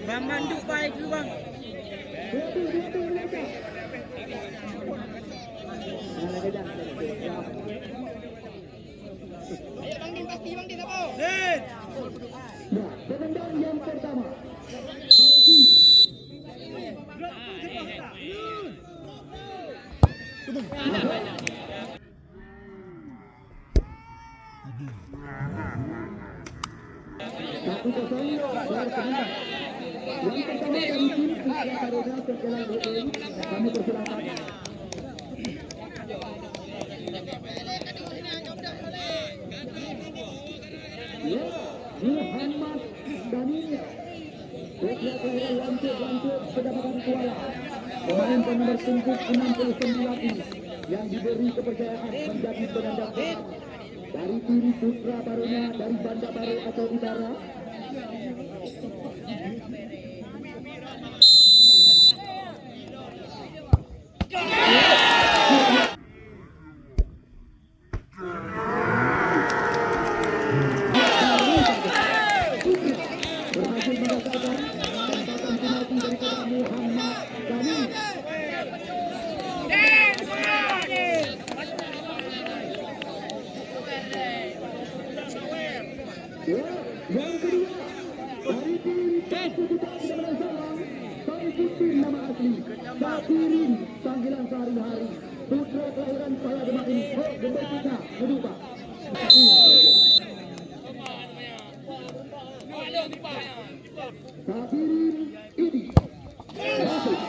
Bang Manduk baik dulu bang. Bang Din pasti Bang Din apa? Din. Nah, penendang yang pertama. Satu kosong dari penendang. Yang pertama dari tim Taruna Sekolah Hotel. Kami persilakan. Ya, Muhammad Dania. Putra kelahiran Lancur Kedapatan Kuala. Pemain nomor punggung 69 ini yang diberi kepercayaan menjadi penendang pertama dari tim Putra Baruna dari Banda Baru atau Utara. Berhasil mendapatkan tembakan penalti daripada Muhammad Dania. Ya, yang kedua dari tim Persekutuan Kedamaian Sabang, kami pimpin nama asli Safirin panggilan sehari-hari putra kelahiran Paya Demak ini. Oh, gembar kita medupa. Safirin ini berhasil.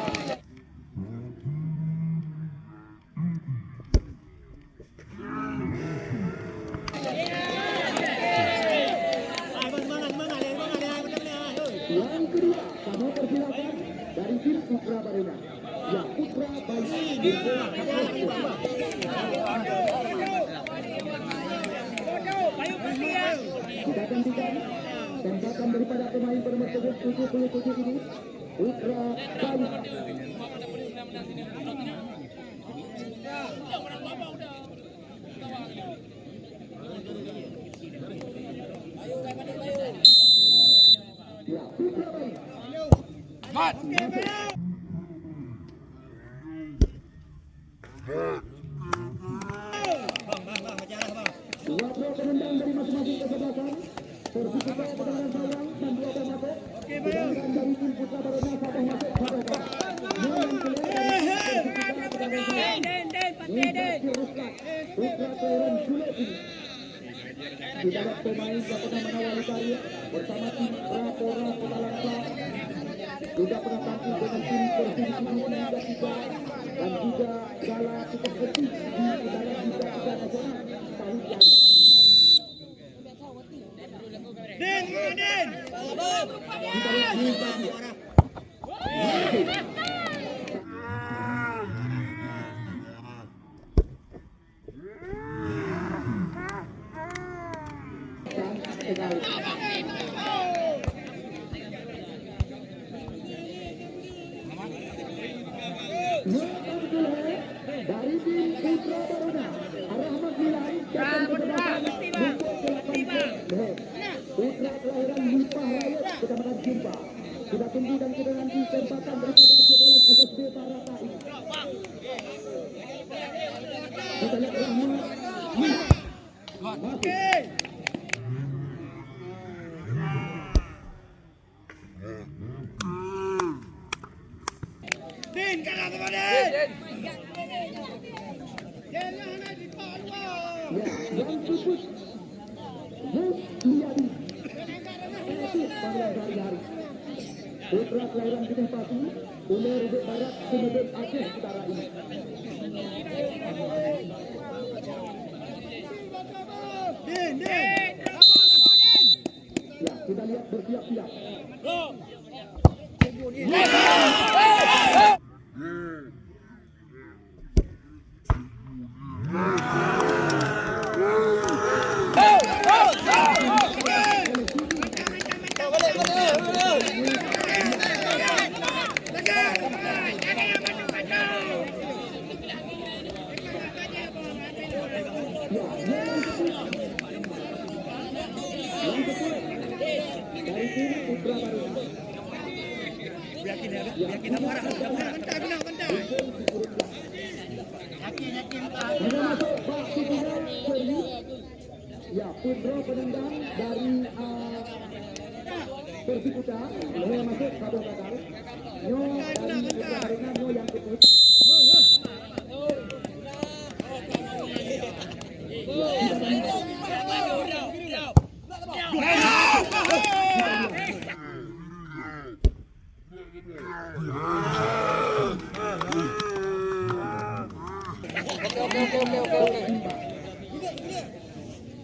Yang kedua, kami persilakan dari tim Putra Baruna. Ya, Putra Bayi. Kita gantikan tembakan daripada pemain bernomor 77 ini, Putra Bayi. Ya, Putra Bayi. Dua pro penendang dari masing-masing kesebelasan. Persekutuan Kedamaian Sayang dan dua masuk. Sedangkan dari tim Putra Baruna satu masuk satu kalah. Yang keluar dari Persekutuan Kedamaian Sayang. Putra kelahiran Sulet ini. Didapat pemain yang pernah mengawali karir bersama tim Rapora Kota Langsa. Juga pernah tampil dengan tim Persib 93 dan juga Gala Cukup Peti di dalam Liga 3 Nasional tahun lalu. Din. Kita lihat di belakang. Sangat sekali. Dari tim Putra Baruna, Rahmat Milai, Putra kelahiran Lipah Raya, Kecamatan Jumpa. Kita tunggu dan kita nanti tembakan daripada sekolah SSB Paratai. Kita lihat Rahmat. Masuk. Din kalah sama Din. Ya, yang khusus Musliadi. Panggilan sehari-hari. Putra kelahiran Gunung Pati, Pulau Rubik Barat, Sumedang Aceh Utara ini. Din. Ya, kita lihat bersiap-siap. Sudah masuk bak ketiga seri. Ya, Putro penendang dari Persikuta. Yang masuk kabel bakar. Nyo dari pertandingan Nyo yang ketut.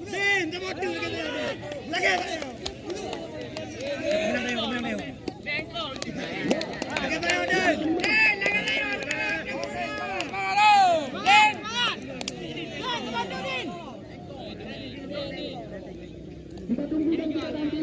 Din, tamo tu lagi. Lagi tayo din. Kita tunggu dan kita nanti.